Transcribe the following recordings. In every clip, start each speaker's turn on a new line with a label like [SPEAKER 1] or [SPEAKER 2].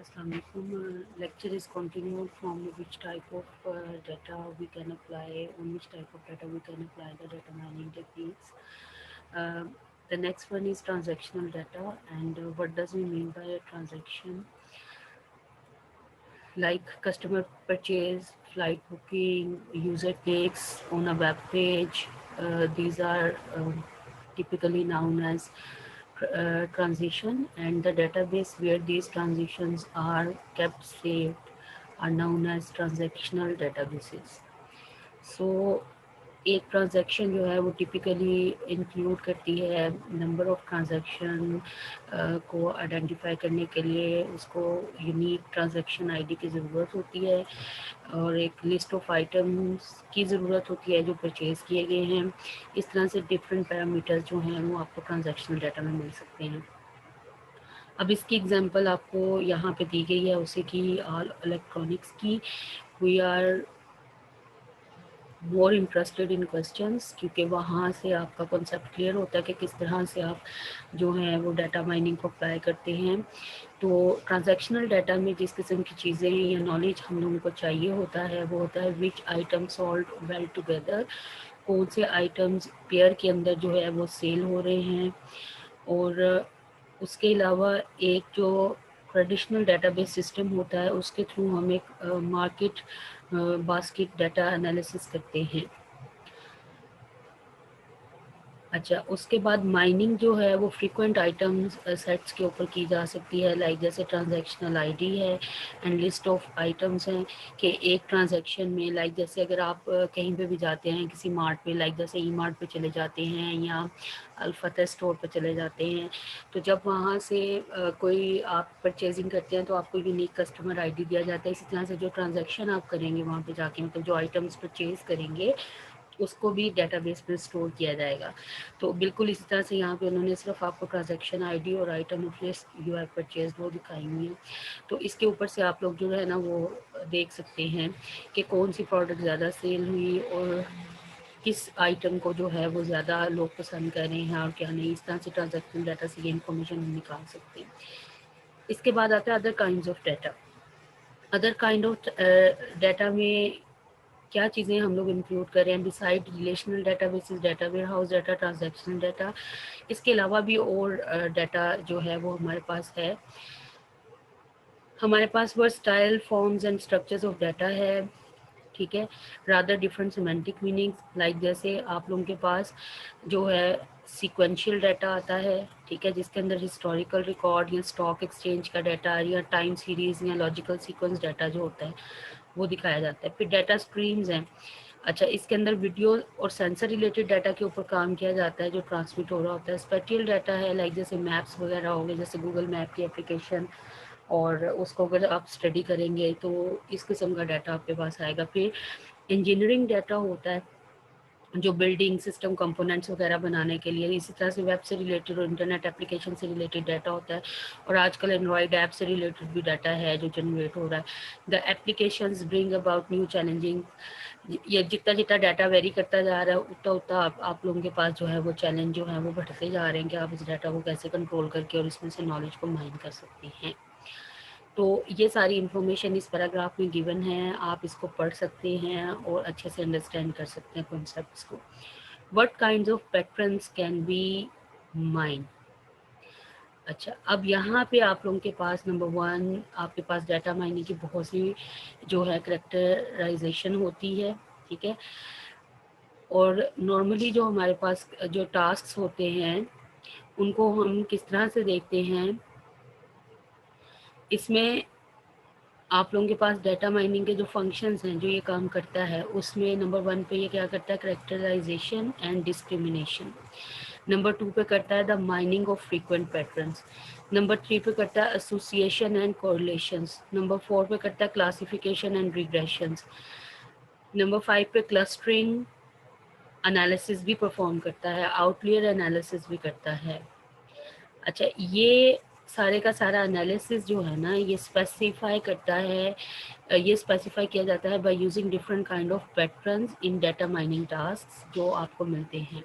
[SPEAKER 1] Assalamualaikum. Lecture is continued from which type of data we can apply, on which type of data we can apply the data mining techniques. Uh, the next one is transactional data, and what does we mean by a transaction? Like customer purchase, flight booking, user clicks on a web page. These are typically known as transition, and the database where these transitions are kept saved are known as transactional databases. So एक transaction जो है वो typically include करती है number of transaction को identify करने के लिए उसको यूनिक ट्रांजैक्शन आईडी की ज़रूरत होती है और एक लिस्ट ऑफ आइटम्स की ज़रूरत होती है जो परचेज़ किए गए हैं। इस तरह से डिफरेंट पैरामीटर्स जो हैं वो आपको ट्रांजैक्शनल डाटा में मिल सकते हैं। अब इसकी एग्जांपल आपको यहाँ पे दी गई है उसे कि ऑल इलेक्ट्रॉनिक्स की। We are more interested in questions क्योंकि वहाँ से आपका कॉन्सेप्ट क्लियर होता है कि किस तरह से आप जो है वो डाटा माइनिंग को अप्लाई करते हैं। तो ट्रांजैक्शनल डाटा में जिस किस्म की चीज़ें या नॉलेज हम लोगों को चाहिए होता है वो होता है which item sold well together, कौन से आइटम्स पेयर के अंदर जो है वो सेल हो रहे हैं। और उसके अलावा एक जो ट्रेडिशनल डेटाबेस सिस्टम होता है उसके थ्रू हम एक मार्केट बास्केट डाटा एनालिसिस करते हैं। अच्छा, उसके बाद माइनिंग जो है वो फ्रीक्वेंट आइटम्स सेट्स के ऊपर की जा सकती है, लाइक जैसे ट्रांजैक्शनल आईडी है एंड लिस्ट ऑफ आइटम्स हैं कि एक ट्रांजैक्शन में, लाइक जैसे अगर आप कहीं पे भी जाते हैं किसी मार्ट पे, लाइक जैसे ई मार्ट पे चले जाते हैं या अल्फाता स्टोर पे चले जाते हैं, तो जब वहाँ से कोई आप परचेजिंग करते हैं तो आपको यूनिक कस्टमर आईडी दिया जाता है। इसी तरह से जो ट्रांजैक्शन आप करेंगे वहाँ पे जाके, मतलब जो आइटम्स परचेज करेंगे उसको भी डेटाबेस में स्टोर किया जाएगा। तो बिल्कुल इसी तरह से यहाँ पे उन्होंने सिर्फ आपको ट्रांजैक्शन आईडी और item of list you have purchase वो दिखाई हुई है। तो इसके ऊपर से आप लोग जो है ना वो देख सकते हैं कि कौन सी प्रोडक्ट ज़्यादा सेल हुई और किस आइटम को जो है वो ज़्यादा लोग पसंद कर रहे हैं और क्या नहीं। इस तरह से ट्रांजैक्शन डाटा से ये इन्फॉर्मेशन हम निकाल सकते हैं। इसके बाद आता है other kind of data. Other kind of data में क्या चीज़ें हम लोग इंक्लूड कर रहे हैं beside relational databases, data warehouse data, transactional data. इसके अलावा भी और डाटा जो है वो हमारे पास है। हमारे पास versatile forms and structures of data है, ठीक है, rather different semantic meanings, like जैसे आप लोगों के पास जो है सीक्वेंशियल डाटा आता है, ठीक है, जिसके अंदर हिस्टोरिकल रिकॉर्ड या स्टॉक एक्सचेंज का डाटा या टाइम सीरीज या लॉजिकल सीक्वेंस डाटा जो होता है वो दिखाया जाता है। फिर डाटा स्ट्रीम्स हैं। अच्छा, इसके अंदर वीडियो और सेंसर रिलेटेड डाटा के ऊपर काम किया जाता है जो ट्रांसमिट हो रहा होता है। स्पेटियल डाटा है, लाइक जैसे मैप्स वगैरह हो गए, जैसे गूगल मैप की एप्लीकेशन, और उसको अगर आप स्टडी करेंगे तो इस किस्म का डाटा आपके पास आएगा। फिर इंजीनियरिंग डाटा होता है जो बिल्डिंग सिस्टम कंपोनेंट्स वगैरह बनाने के लिए, इसी तरह से वेब से रिलेटेड और इंटरनेट एप्लीकेशन से रिलेटेड डाटा होता है। और आजकल एंड्रॉयड ऐप से रिलेटेड भी डाटा है जो जनरेट हो रहा है। The applications bring about new challenging. ये जितना जितना डाटा वेरी करता जा रहा है उतना उतना आप लोगों के पास जो है वो चैलेंज जो है वो बढ़ते जा रहे हैं कि आप इस डाटा को कैसे कंट्रोल करके और इसमें से नॉलेज को माइन कर सकते हैं। तो ये सारी इन्फॉर्मेशन इस पैराग्राफ में गिवन है, आप इसको पढ़ सकते हैं और अच्छे से अंडरस्टैंड कर सकते हैं कॉन्सेप्ट्स को। What kinds of patterns can be mine. अच्छा, अब यहाँ पे आप लोगों के पास नंबर 1 आपके पास डाटा माइनिंग की बहुत सी जो है करेक्टराइजेशन होती है, ठीक है। और नॉर्मली जो हमारे पास जो टास्क होते हैं उनको हम किस तरह से देखते हैं, इसमें आप लोगों के पास डाटा माइनिंग के जो फंक्शंस हैं जो ये काम करता है उसमें नंबर 1 पे ये क्या करता है, करेक्टराइजेशन एंड डिस्क्रिमिनेशन। नंबर 2 पे करता है the mining of frequent patterns. Number 3 पे करता है एसोसिएशन एंड कोरिलेशंस। नंबर 4 पे करता है क्लासिफिकेशन एंड रिग्रेशंस। नंबर 5 पे क्लस्टरिंग एनालिसिस भी परफॉर्म करता है, आउटलियर एनालिसिस भी करता है। अच्छा, ये सारे का सारा एनालिसिस जो है ना ये स्पेसिफाई करता है, ये स्पेसिफाई किया जाता है by using different kind of patterns in data mining tasks जो आपको मिलते हैं।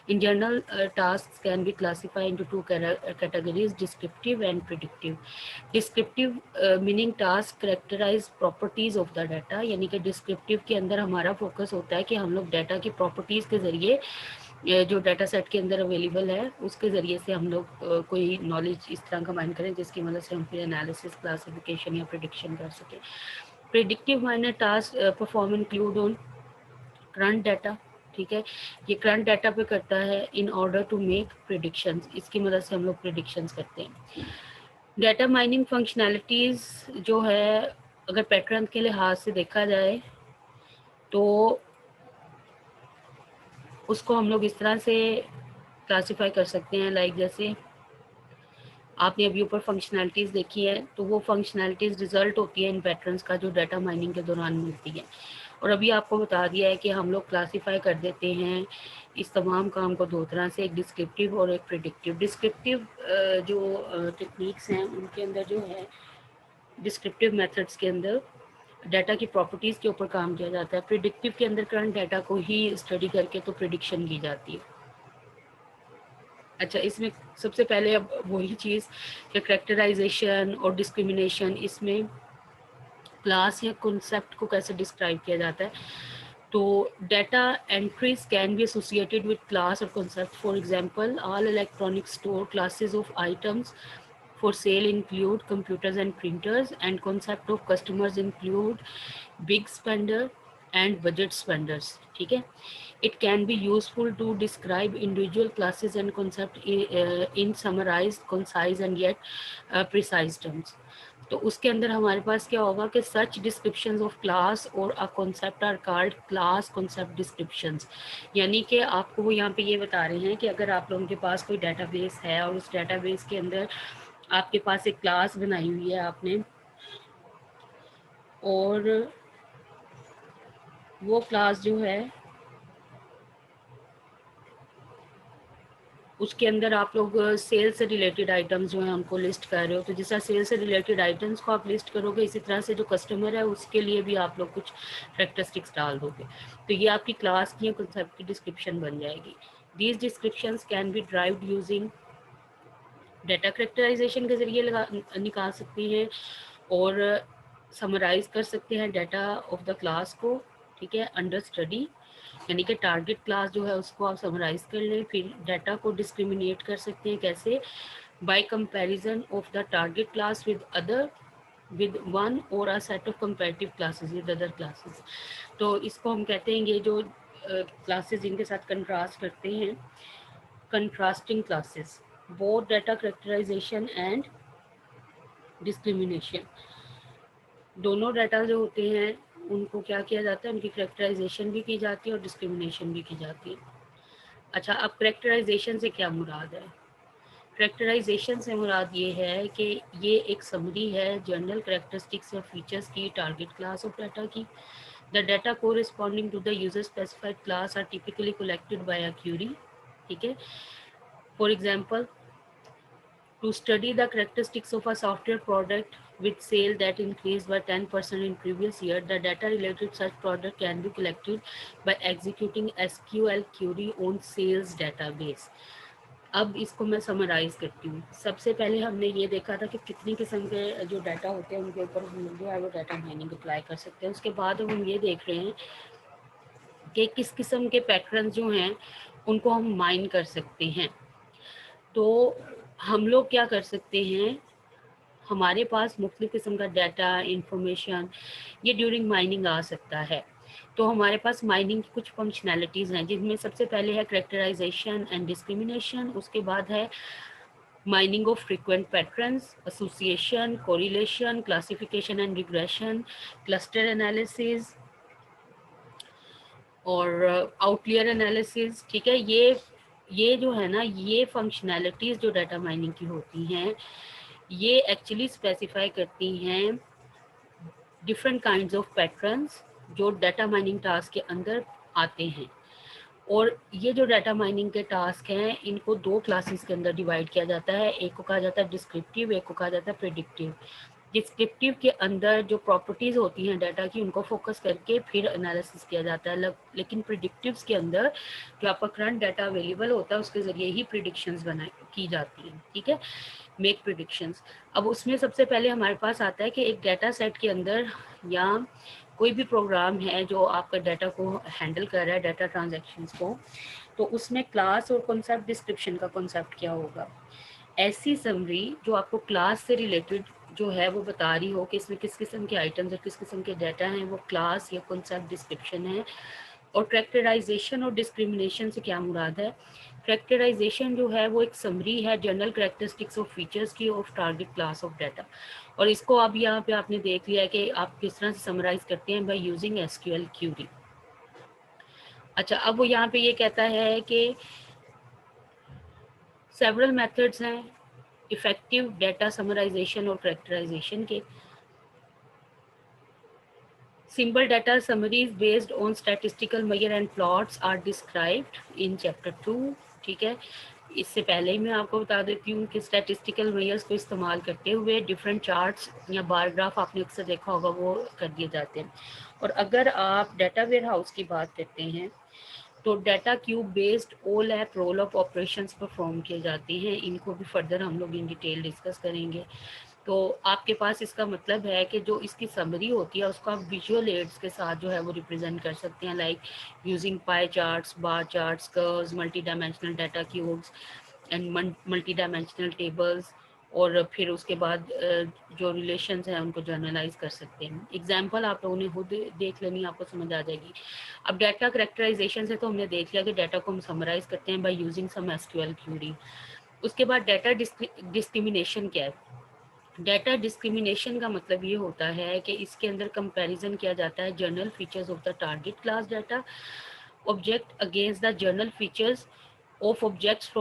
[SPEAKER 1] In general, tasks can be classified into two categories: descriptive and predictive. Descriptive meaning task characterize properties of the data, यानी कि descriptive के अंदर हमारा focus होता है कि हम लोग डाटा की प्रॉपर्टीज़ के ज़रिए जो डाटा सेट के अंदर अवेलेबल है उसके ज़रिए से हम लोग कोई नॉलेज इस तरह कंबाइन करें जिसकी मदद से हम फिर एनालिसिस, क्लासिफिकेशन या प्रिडिक्शन कर सकें। Predictive mining task perform include on current data, ठीक है, ये करंट डाटा पे करता है in order to make predictions, इसकी मदद से हम लोग प्रिडिक्शंस करते हैं। डाटा माइनिंग फंक्शनैलिटीज़ जो है अगर पैटर्न के लिहाज से देखा जाए तो उसको हम लोग इस तरह से क्लासीफाई कर सकते हैं, लाइक जैसे आपने अभी ऊपर फंक्शनैलिटीज़ देखी है तो वो फंक्शनैलिटीज़ रिजल्ट होती है इन पैटर्न्स का जो डाटा माइनिंग के दौरान मिलती है। और अभी आपको बता दिया है कि हम लोग क्लासीफाई कर देते हैं इस तमाम काम को दो तरह से, एक डिस्क्रिप्टिव और एक प्रिडिक्टिव। डिस्क्रिप्टिव जो टेक्निक्स हैं उनके अंदर जो है डिस्क्रिप्टिव मेथड्स के अंदर डाटा की प्रॉपर्टीज़ के ऊपर काम किया जाता है। प्रिडिक्टिव के अंदर करंट डाटा को ही स्टडी करके तो प्रिडिक्शन की जाती है। अच्छा, इसमें सबसे पहले अब वही चीज़ कि करेक्टराइजेशन और डिस्क्रिमिनेशन, इसमें क्लास या कॉन्सेप्ट को कैसे डिस्क्राइब किया जाता है। तो data entries can be associated with class और concept. For example, all electronic store classes of items for sale include computers and printers, and concept of customers include big spender and budget spenders, ठीक है। It can be useful to describe individual classes and concept in summarized, concise and yet precise terms। तो उसके अंदर हमारे पास क्या होगा कि सच descriptions of class और a concept are called class concept descriptions, यानी कि आपको वो यहाँ पे ये बता रहे हैं कि अगर आप लोगों के पास कोई डेटाबेस है और उस डेटाबेस के अंदर आपके पास एक क्लास बनाई हुई है आपने, और वो क्लास जो है उसके अंदर आप लोग सेल से रिलेटेड आइटम्स जो है हमको लिस्ट कर रहे हो, तो जैसा सेल से रिलेटेड आइटम्स को आप लिस्ट करोगे इसी तरह से जो कस्टमर है उसके लिए भी आप लोग कुछ कैरेक्टरिस्टिक्स डाल दोगे, तो ये आपकी क्लास की कॉन्सेप्ट की डिस्क्रिप्शन बन जाएगी। These descriptions can be derived using data characterization के जरिए निकाल सकती हैं और समराइज कर सकते हैं डाटा ऑफ द क्लास को, ठीक है, अंडर स्टडी, यानी कि टारगेट क्लास जो है उसको आप समराइज कर लें। फिर डाटा को डिस्क्रिमिनेट कर सकते हैं कैसे, by comparison of the target class with other, with one or a set of comparative classes with other classes. तो इसको हम कहते हैं, ये जो क्लासेस जिनके साथ कंट्रास्ट करते हैं, contrasting classes, both data characterization and discrimination. दोनों डाटा जो होते हैं उनको क्या किया जाता है, उनकी करेक्टराइजेशन भी की जाती है और डिस्क्रिमिनेशन भी की जाती है। अच्छा, अब करेक्टराइजेशन से क्या मुराद है? करेक्टराइजेशन से मुराद ये है कि ये एक समरी है जनरल करेक्टरिस्टिक्स और फीचर्स की टारगेट क्लास ऑफ डाटा की। The data corresponding to the user specified class are typically collected by a query, ठीक है। For example, to study the characteristics of a software product with sale that increased by 10% in previous year, the data related to such product can be collected by executing SQL query on sales database। अब इसको मैं summarise करती हूँ। सबसे पहले हमने ये देखा था कि कितनी किस्म के जो डाटा होते हैं उनके ऊपर हम जो है वो डाटा माइनिंग अप्लाई कर सकते हैं। उसके बाद हम ये देख रहे हैं कि किस किस्म के पैटर्न जो हैं उनको हम माइन कर सकते हैं। तो हम लोग क्या कर सकते हैं, हमारे पास मुख्तलिफ़ किस्म का डाटा, इंफॉर्मेशन, ये ड्यूरिंग माइनिंग आ सकता है। तो हमारे पास माइनिंग की कुछ फंक्शनैलिटीज़ हैं जिनमें सबसे पहले है करेक्टराइजेशन एंड डिस्क्रिमिनेशन, उसके बाद है mining of frequent patterns, association, correlation, classification and regression, cluster analysis और आउटलियर एनालिसिस, ठीक है। ये जो है ना, ये फंक्शनैलिटीज़ जो डाटा माइनिंग की होती हैं ये एक्चुअली स्पेसिफाई करती हैं डिफरेंट काइंड्स ऑफ पैटर्न्स जो डाटा माइनिंग टास्क के अंदर आते हैं। और ये जो डाटा माइनिंग के टास्क हैं इनको दो क्लासेस के अंदर डिवाइड किया जाता है, एक को कहा जाता है डिस्क्रिप्टिव, एक को कहा जाता है प्रेडिक्टिव। डिस्क्रिप्टिव के अंदर जो प्रॉपर्टीज़ होती हैं डाटा की उनको फोकस करके फिर एनालिसिस किया जाता है। लेकिन प्रिडिक्टिव्स के अंदर जो आपका करंट डाटा अवेलेबल होता है उसके ज़रिए ही प्रिडिक्शंस की जाती हैं, ठीक है, मेक प्रिडिक्शंस। अब उसमें सबसे पहले हमारे पास आता है कि एक डाटा सेट के अंदर या कोई भी प्रोग्राम है जो आपका डाटा को हैंडल कर रहा है, डाटा ट्रांजैक्शंस को, तो उसमें क्लास और कॉन्सेप्ट डिस्क्रिप्शन का कॉन्सेप्ट क्या होगा। ऐसी समरी जो आपको क्लास से रिलेटेड जो है वो बता रही हो कि इसमें किस किस्म के आइटम्स और किस किस्म के डाटा हैं, वो क्लास या कॉन्सेप्ट डिस्क्रिप्शन है। और कैरेक्टराइजेशन और डिस्क्रिमिनेशन से क्या मुराद है। कैरेक्टराइजेशन जो है वो एक समरी है जनरल कैरेक्टरिस्टिक्स ऑफ फीचर्स की of target class of data. और इसको अब यहाँ पे आपने देख लिया कि आप किस तरह से समराइज करते हैं बाय यूजिंग एसक्यूएल क्यूरी। अच्छा, अब वो यहाँ पे ये कहता है कि सेवरल मेथड्स हैं इफेक्टिव डाटा समराइजेशन और कैरेक्टराइजेशन के। Simple data summaries based on statistical measure and plots are described in chapter 2, ठीक है। इससे पहले ही मैं आपको बता देती हूँ कि स्टैटिस्टिकल मेजर्स को इस्तेमाल करते हुए डिफरेंट चार्ट्स या बार ग्राफ आपने अक्सर देखा होगा वो कर दिए जाते हैं। और अगर आप डाटा वेयर हाउस की बात करते हैं तो data cube based OLAP roll of operations perform किए जाते हैं। इनको भी फर्दर हम लोग इन डिटेल डिस्कस करेंगे। तो आपके पास इसका मतलब है कि जो इसकी समरी होती है उसको आप विजुअल एड्स के साथ जो है वो रिप्रेजेंट कर सकते हैं, like using pie charts, bar charts, curves, multi dimensional data cubes and multi dimensional tables. और फिर उसके बाद जो रिलेशंस हैं उनको जर्नलाइज कर सकते हैं। एग्जांपल आप लोगों ने खुद देख लेनी, आपको समझ आ जाएगी। अब डाटा करेक्टराइजेशन से तो हमने देख लिया कि डाटा को हम समराइज करते हैं by using some SQL query. उसके बाद डाटा डिस्क्रिमिनेशन क्या है। डाटा डिस्क्रिमिनेशन का मतलब ये होता है कि इसके अंदर कंपैरिजन किया जाता है journal features of the target class data object against the general features of objects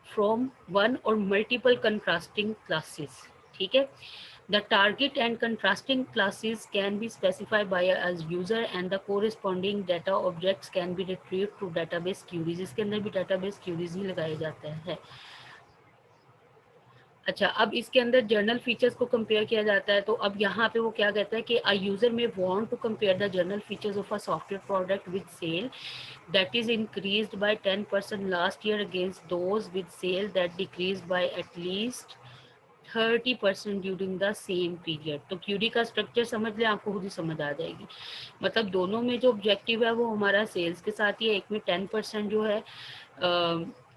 [SPEAKER 1] from one और मल्टीपल कंट्रास्टिंग क्लासेस, ठीक है। The target and contrasting classes can be specified by as user and the corresponding data objects can be retrieved through database queries। इसके अंदर भी database queries ही लगाया जाता है। अच्छा, अब इसके अंदर जर्नल फीचर्स को कंपेयर किया जाता है। तो अब यहाँ पे वो क्या कहता है कि a user may want to compare the general features of a software product with sale that is increased by 10% last year against those with sale that decreased by at least 30% during the same period. तो query का structure समझ लें, आपको खुद ही समझ आ जाएगी। मतलब दोनों में जो ऑब्जेक्टिव है वो हमारा सेल्स के साथ ही है। एक में 10% जो है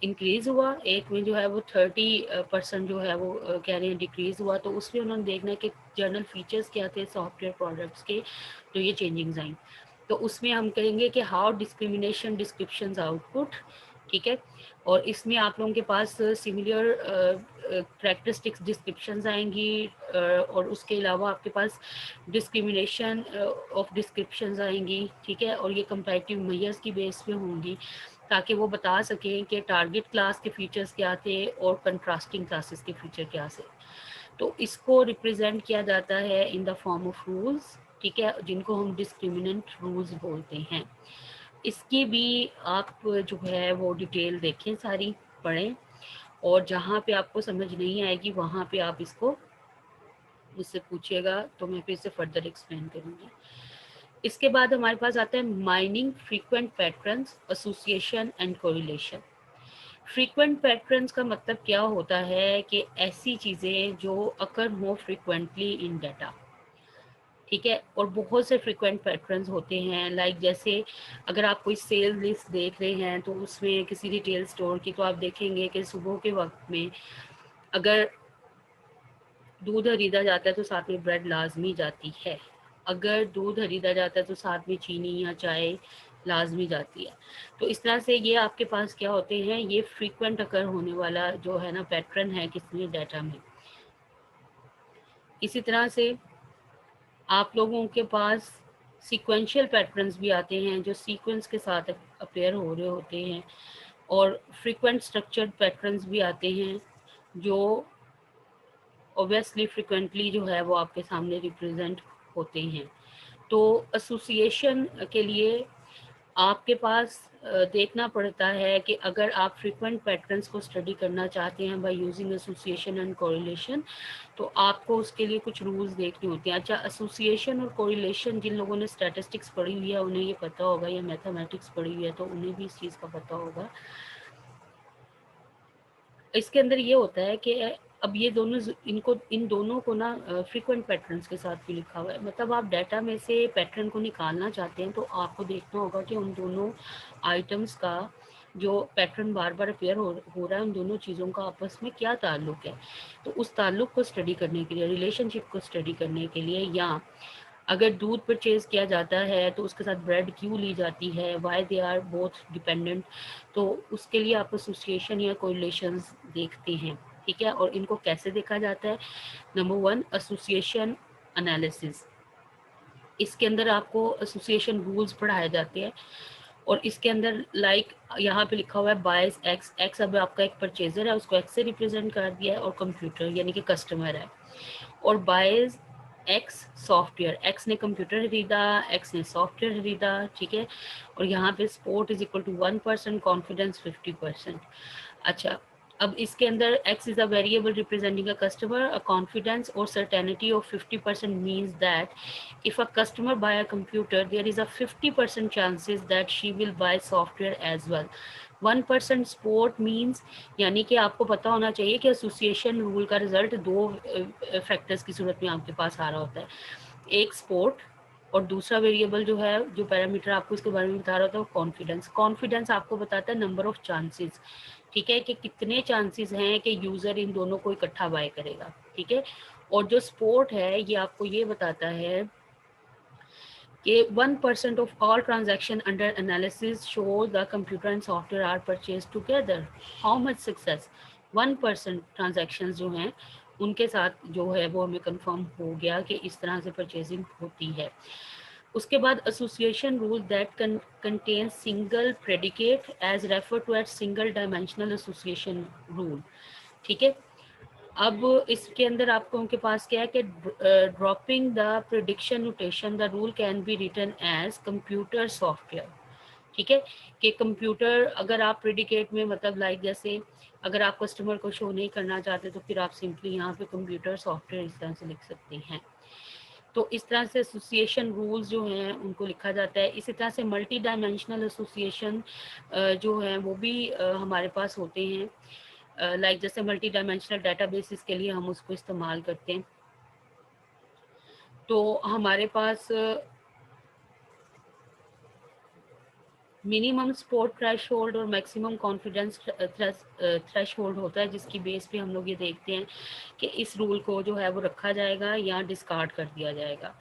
[SPEAKER 1] इंक्रीज हुआ, एक में जो है वो 30% जो है वो कह रहे हैं डिक्रीज हुआ। तो उसमें उन्होंने देखना है कि जर्नल फीचर्स क्या थे सॉफ्टवेयर प्रोडक्ट्स के, तो ये चेंजिंग्स आई। तो उसमें हम कहेंगे कि हाउ डिस्क्रिमिनेशन डिस्क्रिप्शंस आउटपुट, ठीक है। और इसमें आप लोगों के पास सिमिलर कैरेक्टरिस्टिक्स डिस्क्रिप्शंस आएंगी और उसके अलावा आपके पास डिस्क्रिमिनेशन ऑफ डिस्क्रिप्शंस आएंगी, ठीक है। और ये कंपैरेटिव मेजर्स की बेस पे होंगी ताकि वो बता सकें कि टारगेट क्लास के फीचर्स क्या थे और कंट्रास्टिंग क्लासेस के फीचर क्या थे। तो इसको रिप्रेजेंट किया जाता है in the form of rules, ठीक है, जिनको हम डिस्क्रिमिनेंट रूल्स बोलते हैं। इसकी भी आप जो है वो डिटेल देखें, सारी पढ़ें, और जहाँ पे आपको समझ नहीं आएगी वहाँ पे आप इसको मुझसे पूछिएगा तो मैं फिर से फर्दर एक्सप्लेन करूँगी। इसके बाद हमारे पास आता है mining frequent patterns, association and correlation. Frequent patterns का मतलब क्या होता है कि ऐसी चीज़ें जो अकर हो फ्रीक्वेंटली इन डाटा, ठीक है। और बहुत से फ्रीक्वेंट पैटर्न्स होते हैं, लाइक जैसे अगर आप कोई सेल लिस्ट देख रहे हैं तो उसमें किसी रिटेल स्टोर की, तो आप देखेंगे कि सुबह के वक्त में अगर दूध खरीदा जाता है तो साथ में ब्रेड लाजमी जाती है। अगर दूध खरीदा जाता है तो साथ में चीनी या चाय लाजमी जाती है। तो इस तरह से ये आपके पास क्या होते हैं, ये फ्रीक्वेंट अकर होने वाला जो है ना पैटर्न है किसी डाटा में। इसी तरह से आप लोगों के पास सीक्वेंशियल पैटर्न्स भी आते हैं जो सीक्वेंस के साथ अपेयर हो रहे होते हैं, और फ्रीक्वेंट स्ट्रक्चर्ड पैटर्न्स भी आते हैं जो ऑब्वियसली फ्रिक्वेंटली जो है वो आपके सामने रिप्रेजेंट होते हैं। तो एसोसिएशन के लिए आपके पास देखना पड़ता है कि अगर आप फ्रीक्वेंट पैटर्न्स को स्टडी करना चाहते हैं by using association and correlation, तो आपको उसके लिए कुछ रूल्स देखने होते हैं। अच्छा, एसोसिएशन और कोरिलेशन जिन लोगों ने स्टैटिस्टिक्स पढ़ी हुई है उन्हें ये पता होगा, या मैथमेटिक्स पढ़ी हुई है तो उन्हें भी इस चीज़ का पता होगा। इसके अंदर ये होता है कि अब ये दोनों इन दोनों को ना फ्रीक्वेंट पैटर्न्स के साथ भी लिखा हुआ है। मतलब आप डाटा में से पैटर्न को निकालना चाहते हैं तो आपको देखना होगा कि उन दोनों आइटम्स का जो पैटर्न बार बार अपेयर हो रहा है, उन दोनों चीज़ों का आपस में क्या ताल्लुक है। तो उस ताल्लुक को स्टडी करने के लिए, रिलेशनशिप को स्टडी करने के लिए, या अगर दूध परचेज किया जाता है तो उसके साथ ब्रेड क्यों ली जाती है, why they are both dependent, तो उसके लिए आप एसोसिएशन या कोरिलेशंस देखते हैं। ठीक है, और इनको कैसे देखा जाता है? Number 1, association analysis. इसके अंदर आपको एसोसिएशन रूल्स पढ़ाए जाते हैं, और इसके अंदर यहाँ पे लिखा हुआ है बायस एक्स। एक्स अब आपका एक परचेजर है, उसको एक्स से रिप्रेजेंट कर दिया है, और कंप्यूटर यानी कि कस्टमर है। और बायस एक्स सॉफ्टवेयर, एक्स ने कंप्यूटर खरीदा, एक्स ने सॉफ्टवेयर खरीदा। ठीक है, और यहाँ पे support is equal to 1%, confidence 50%। अच्छा, अब इसके अंदर x is a variable representing a customer, a confidence or certainty of 50% means that if a customer buy a computer, there is a 50% chances that she will buy software as well. 1% support means, यानी कि आपको पता होना चाहिए कि association rule का result दो factors की सूरत में आपके पास आ रहा होता है। एक सपोर्ट, और दूसरा वेरिएबल जो है, जो पैरामीटर आपको इसके बारे में बता रहा होता है, वो कॉन्फिडेंस। कॉन्फिडेंस आपको बताता है नंबर ऑफ चांसेस। ठीक है, कि कितने चांसेस हैं कि यूज़र इन दोनों को इकट्ठा बाय करेगा। ठीक है, और जो सपोर्ट है ये आपको ये बताता है कि 1% of all transaction under analysis show the computer and software are purchased together. How much success? 1% transactions जो हैं उनके साथ जो है वो हमें कंफर्म हो गया कि इस तरह से परचेजिंग होती है। उसके बाद association rule that contain single predicate as refer to at single dimensional association rule. ठीक है, अब इसके अंदर आपको उनके पास क्या है कि dropping the prediction notation, the rule can be written as computer software. ठीक है, कि कंप्यूटर अगर आप प्रिडिकेट में मतलब जैसे अगर आप कस्टमर को शो नहीं करना चाहते तो फिर आप सिंपली यहाँ पे कंप्यूटर सॉफ्टवेयर इस तरह से लिख सकते हैं। तो इस तरह से एसोसिएशन रूल्स जो हैं उनको लिखा जाता है। इसी तरह से मल्टी डायमेंशनल एसोसिएशन जो हैं वो भी हमारे पास होते हैं। जैसे मल्टी डायमेंशनल डाटाबेसिस के लिए हम उसको इस्तेमाल करते हैं। तो हमारे पास मिनिमम सपोर्ट थ्रेशोल्ड और मैक्सिमम कॉन्फिडेंस थ्रेशोल्ड होता है, जिसकी बेस पे हम लोग ये देखते हैं कि इस रूल को जो है वो रखा जाएगा या डिस्कार्ड कर दिया जाएगा।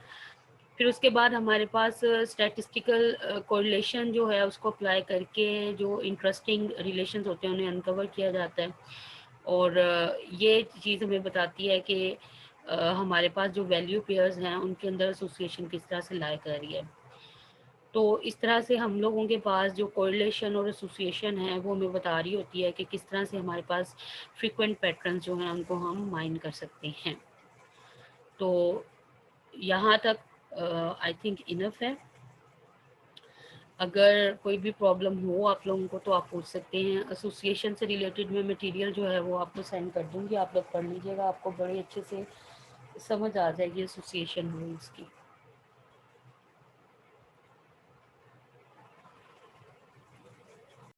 [SPEAKER 1] फिर उसके बाद हमारे पास स्टैटिस्टिकल कोरिलेशन जो है उसको अप्लाई करके जो इंटरेस्टिंग रिलेशंस होते हैं उन्हें अनकवर किया जाता है। और ये चीज़ हमें बताती है कि हमारे पास जो वैल्यू पेयर्स हैं उनके अंदर एसोसिएशन किस तरह से लाई कर रही है। तो इस तरह से हम लोगों के पास जो कोरिलेशन और एसोसिएशन है वो हमें बता रही होती है कि किस तरह से हमारे पास फ्रीक्वेंट पैटर्न्स जो हैं उनको हम माइन कर सकते हैं। तो यहाँ तक आई थिंक इनफ है। अगर कोई भी प्रॉब्लम हो आप लोगों को तो आप पूछ सकते हैं। एसोसिएशन से रिलेटेड मैं मटेरियल जो है वो आपको सेंड कर दूँगी, आप लोग पढ़ लीजिएगा, आपको बड़े अच्छे से समझ आ जाएगी एसोसिएशन रूल्स की।